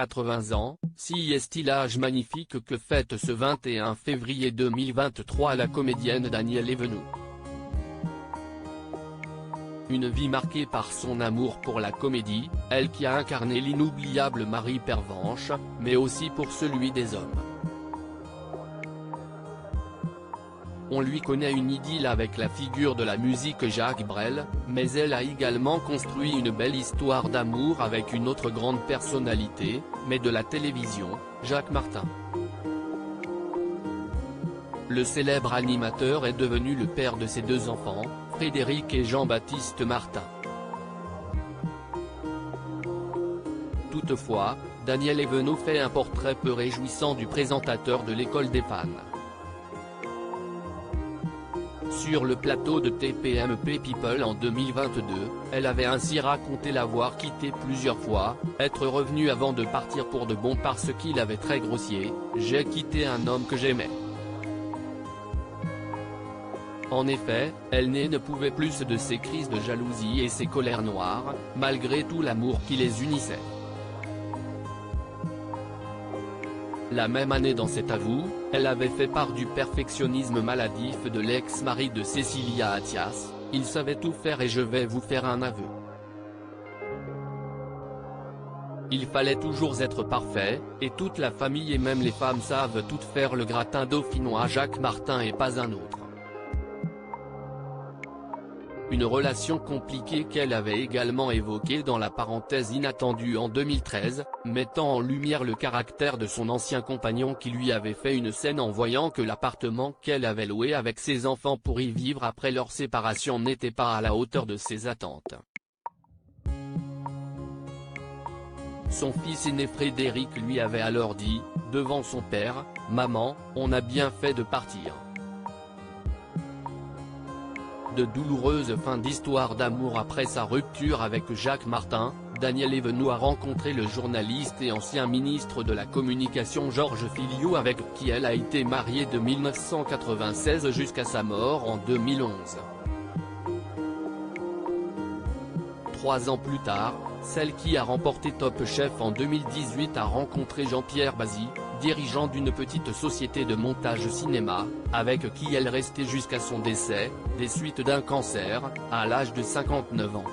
80 ans, si est-il l'âge magnifique que fête ce 21 février 2023 la comédienne Danielle Evenou. Une vie marquée par son amour pour la comédie, elle qui a incarné l'inoubliable Marie Pervenche, mais aussi pour celui des hommes. On lui connaît une idylle avec la figure de la musique Jacques Brel, mais elle a également construit une belle histoire d'amour avec une autre grande personnalité, mais de la télévision, Jacques Martin. Le célèbre animateur est devenu le père de ses deux enfants, Frédéric et Jean-Baptiste Martin. Toutefois, Danielle Evenou fait un portrait peu réjouissant du présentateur de l'école des fans. Sur le plateau de TPMP People en 2022, elle avait ainsi raconté l'avoir quitté plusieurs fois, être revenue avant de partir pour de bon parce qu'il avait très grossier, « J'ai quitté un homme que j'aimais ». En effet, elle ne pouvait plus de ses crises de jalousie et ses colères noires, malgré tout l'amour qui les unissait. La même année dans cet avou, elle avait fait part du perfectionnisme maladif de l'ex-mari de Cécilia Attias, « Il savait tout faire et je vais vous faire un aveu. Il fallait toujours être parfait, et toute la famille et même les femmes savent toutes faire le gratin dauphinois Jacques Martin et pas un autre ». Une relation compliquée qu'elle avait également évoquée dans la parenthèse inattendue en 2013, mettant en lumière le caractère de son ancien compagnon qui lui avait fait une scène en voyant que l'appartement qu'elle avait loué avec ses enfants pour y vivre après leur séparation n'était pas à la hauteur de ses attentes. Son fils aîné Frédéric lui avait alors dit, devant son père, « Maman, on a bien fait de partir ». De douloureuses fins d'histoire d'amour après sa rupture avec Jacques Martin, Danielle Evenou a rencontré le journaliste et ancien ministre de la Communication Georges Filiot avec qui elle a été mariée de 1996 jusqu'à sa mort en 2011. 3 ans plus tard, celle qui a remporté Top Chef en 2018 a rencontré Jean-Pierre Bazy, dirigeant d'une petite société de montage cinéma, avec qui elle restait jusqu'à son décès, des suites d'un cancer, à l'âge de 59 ans.